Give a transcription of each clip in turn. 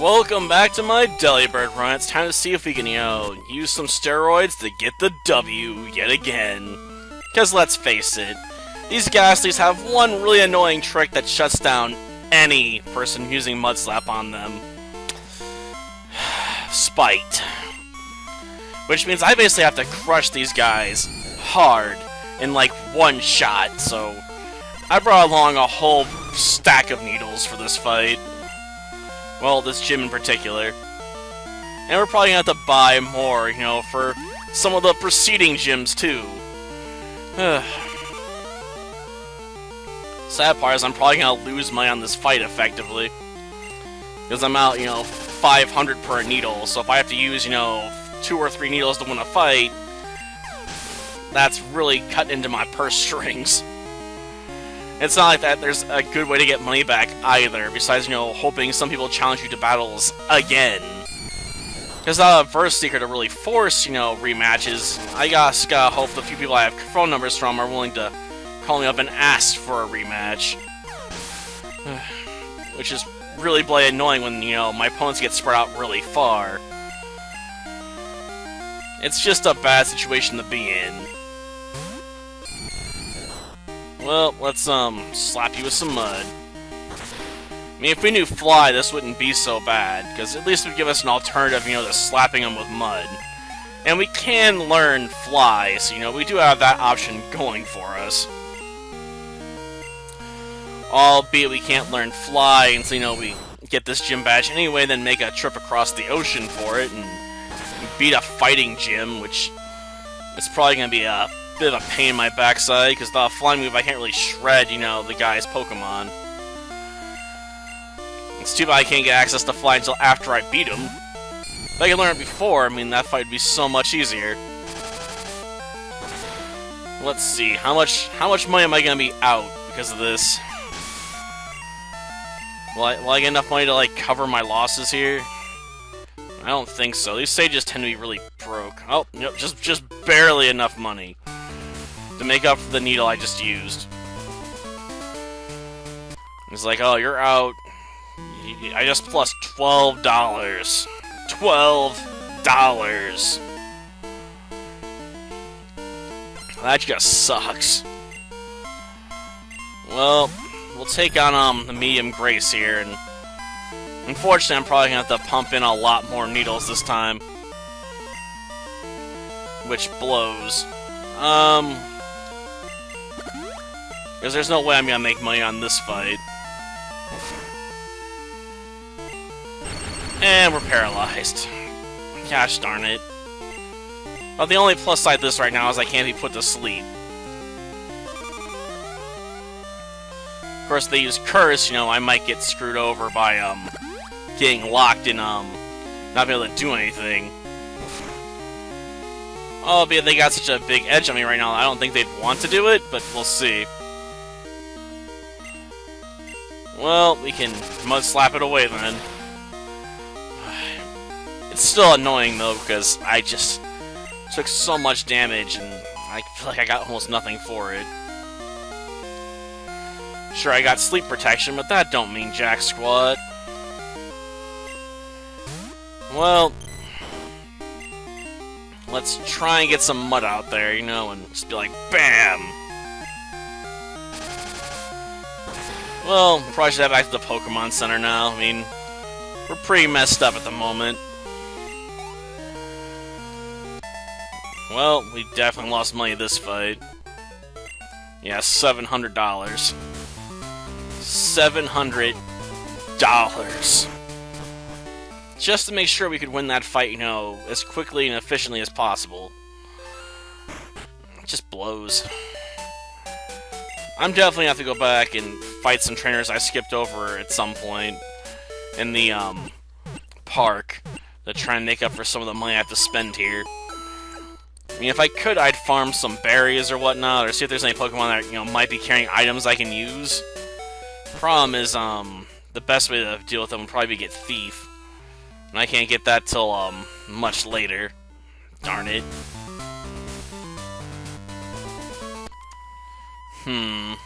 Welcome back to my Delibird run. It's time to see if we can, use some steroids to get the W yet again. Because let's face it, these ghastlies have one really annoying trick that shuts down any person using Mud Slap on them. Spite. Which means I basically have to crush these guys hard in like one shot, so I brought along a whole stack of needles for this fight. Well, this gym in particular. And we're probably gonna have to buy more, for some of the preceding gyms too. Sad part is I'm probably gonna lose money on this fight effectively. Because I'm out, 500 per needle, so if I have to use, 2 or 3 needles to win a fight, that's really cutting into my purse strings. It's not like that there's a good way to get money back either, besides, hoping some people challenge you to battles again. Because not a verse seeker to really force, rematches. I gotta hope the few people I have phone numbers from are willing to call me up and ask for a rematch. Which is really bloody annoying when, my opponents get spread out really far. It's just a bad situation to be in. Well, let's, slap you with some mud. I mean, if we knew Fly, this wouldn't be so bad, because at least it would give us an alternative, to slapping them with mud. And we can learn Fly, so, we do have that option going for us. Albeit we can't learn Fly, and so, we get this gym badge anyway, then make a trip across the ocean for it, and beat a fighting gym, which is probably going to be a bit of a pain in my backside, because the flying move I can't really shred, the guy's Pokemon. It's too bad I can't get access to Fly until after I beat him. If I could learn it before, that fight would be so much easier. Let's see, how much money am I going to be out because of this? Will I get enough money to, cover my losses here? I don't think so. These sages tend to be really broke. Oh, just barely enough money to make up for the needle I just used. It's like, oh, you're out. I just plus $12. $12. That just sucks. Well, we'll take on the medium Grace here, and unfortunately I'm probably gonna have to pump in a lot more needles this time. Which blows. Because there's no way I'm gonna make money on this fight. And we're paralyzed. Gosh darn it. Well, the only plus side of this right now is I can't be put to sleep. Of course, they use Curse, I might get screwed over by, getting locked in, not being able to do anything. Albeit they got such a big edge on me right now, I don't think they'd want to do it, but we'll see. Well, we can Mud Slap it away then. It's still annoying though, because I just took so much damage and I feel like I got almost nothing for it. Sure, I got sleep protection, but that don't mean jack squat. Well, let's try and get some mud out there, and just be like, BAM! Well, probably should head back to the Pokemon Center now. We're pretty messed up at the moment. Well, we definitely lost money this fight. Yeah, $700. $700. Just to make sure we could win that fight, as quickly and efficiently as possible. It just blows. I'm definitely gonna have to go back and fight some trainers I skipped over at some point in the, park to try and make up for some of the money I have to spend here. If I could, I'd farm some berries or whatnot, or see if there's any Pokemon that, might be carrying items I can use. Problem is, the best way to deal with them would probably be get Thief. And I can't get that till, much later. Darn it. We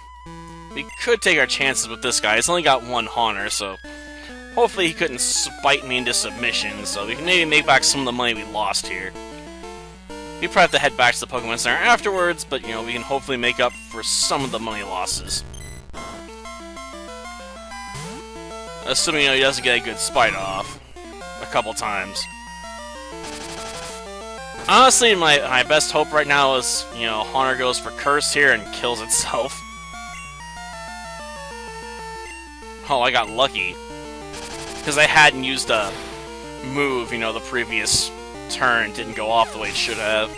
could take our chances with this guy. He's only got one Haunter, so hopefully he couldn't spite me into submission, so we can maybe make back some of the money we lost here. We probably have to head back to the Pokemon Center afterwards, but, you know, we can hopefully make up for some of the money losses. Assuming, you know, he doesn't get a good spite off a couple times. Honestly, my best hope right now is, you know, Haunter goes for Curse here and kills itself. Oh, I got lucky. Because I hadn't used a move, you know, the previous turn didn't go off the way it should have.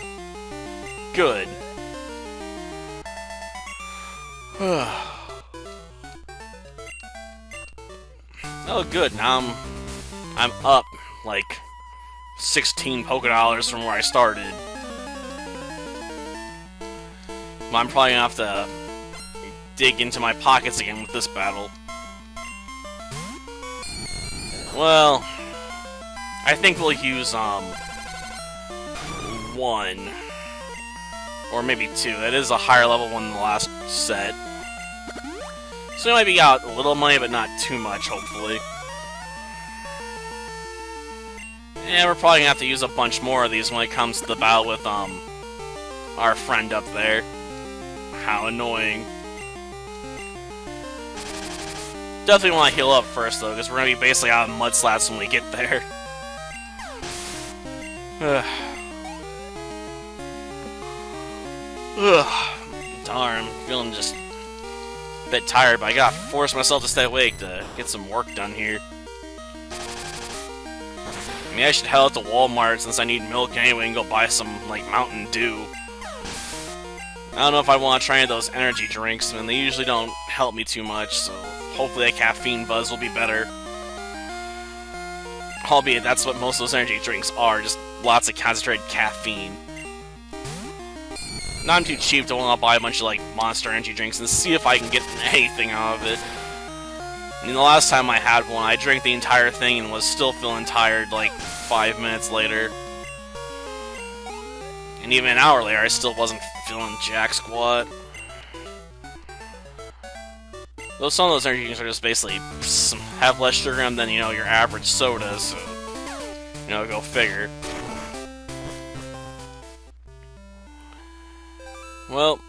Good. Oh, good. Now I'm up, like, 16 Pokédollars from where I started. Well, I'm probably gonna have to dig into my pockets again with this battle. Well, I think we'll use, one. Or maybe two. That is a higher level one than the last set. So we might be out a little money, but not too much, hopefully. Yeah, we're probably gonna have to use a bunch more of these when it comes to the battle with, our friend up there. How annoying. Definitely want to heal up first, though, because we're going to be basically out of Mudslats when we get there. Darn, I'm feeling just a bit tired, but I gotta force myself to stay awake to get some work done here. Maybe I should head out to Walmart since I need milk anyway and go buy some, like, Mountain Dew. I don't know if I want to try any of those energy drinks, and they usually don't help me too much, so hopefully that caffeine buzz will be better. Albeit, that's what most of those energy drinks are, just lots of concentrated caffeine. Now I'm too cheap to want to buy a bunch of, like, Monster energy drinks and see if I can get anything out of it. I mean, the last time I had one, I drank the entire thing and was still feeling tired, like, 5 minutes later. And even an hour later, I still wasn't feeling jack squat. Though some of those energy drinks are just basically have less sugar in them than, you know, your average soda, so, you know, go figure. Well,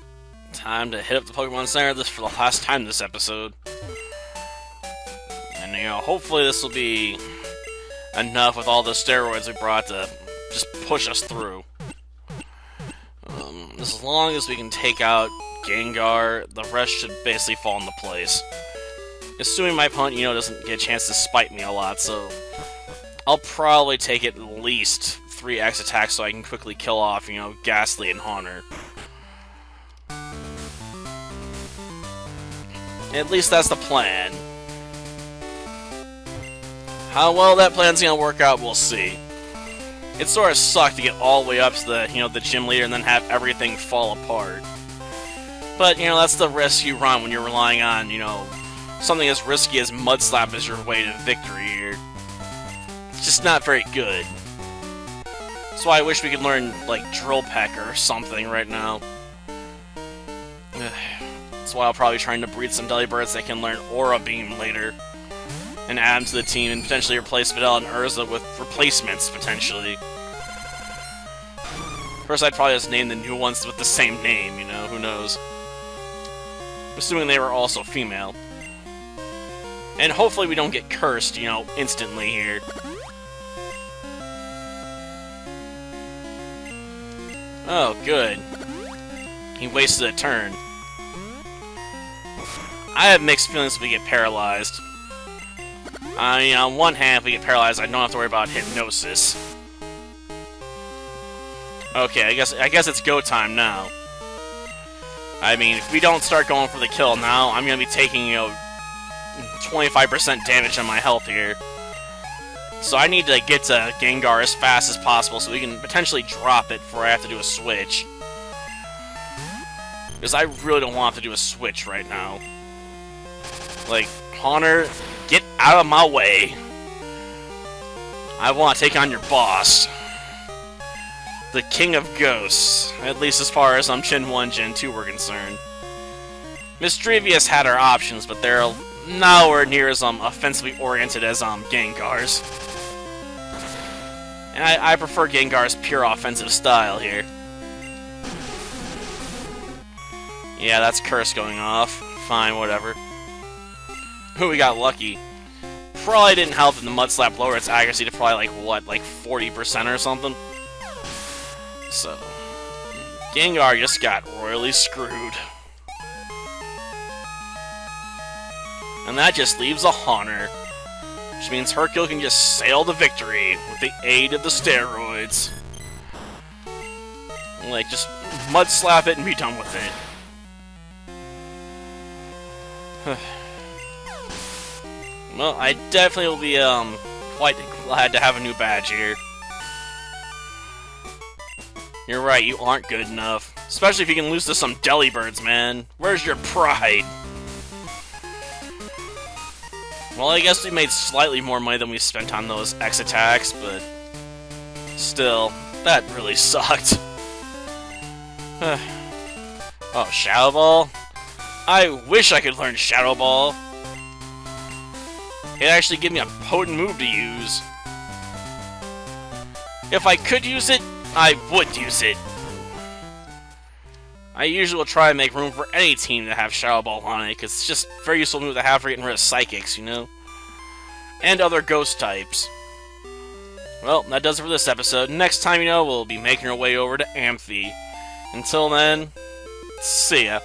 time to hit up the Pokemon Center this for the last time this episode. And, you know, hopefully this will be enough with all the steroids we brought to just push us through. As long as we can take out Gengar, the rest should basically fall into place. Assuming my opponent, you know, doesn't get a chance to spite me a lot, so I'll probably take at least 3 X attacks so I can quickly kill off, you know, Ghastly and Haunter. At least that's the plan. How well that plan's gonna work out, we'll see. It sort of sucked to get all the way up to the, you know, the gym leader and then have everything fall apart. But, you know, that's the risk you run when you're relying on, you know, something as risky as Mudslap as your way to victory here. It's just not very good. That's why I wish we could learn, like, Drill Peck or something right now. That's why I'll probably try to breed some Delibirds that can learn Aura Beam later. And add them to the team and potentially replace Videl and Urza with replacements, potentially. First, I'd probably just name the new ones with the same name, you know, who knows. Assuming they were also female. And hopefully we don't get cursed, you know, instantly here. Oh, good. He wasted a turn. I have mixed feelings if we get paralyzed. I mean, on one hand, if we get paralyzed, I don't have to worry about hypnosis. Okay, I guess it's go time now. I mean, if we don't start going for the kill now, I'm gonna be taking, you know, 25% damage on my health here. So I need to get to Gengar as fast as possible so we can potentially drop it before I have to do a switch. Because I really don't want to do a switch right now. Like, Haunter, get out of my way. I want to take on your boss. The King of Ghosts. At least as far as Gen 1, Gen 2 were concerned. Misdrevious had our options, but they're nowhere near as offensively oriented as Gengar's. And I prefer Gengar's pure offensive style here. Yeah, that's Curse going off. Fine, whatever. Ooh, we got lucky. Probably didn't help that the Mud Slap lowered its accuracy to probably, like, what, like 40% or something? So, Gengar just got royally screwed. And that just leaves a Haunter, which means Hercule can just sail to victory with the aid of the steroids. Like, just Mud Slap it and be done with it. Well, I definitely will be, quite glad to have a new badge here. You're right, you aren't good enough. Especially if you can lose to some Delibirds, man. Where's your pride? Well, I guess we made slightly more money than we spent on those X attacks, but still, that really sucked. Oh, Shadow Ball? I wish I could learn Shadow Ball. It actually gave me a potent move to use. If I could use it, I would use it. I usually will try and make room for any team to have Shadow Ball on it, because it's just a very useful move to have for getting rid of Psychics, you know? And other Ghost types. Well, that does it for this episode. Next time, you know, we'll be making our way over to Amphi. Until then, see ya.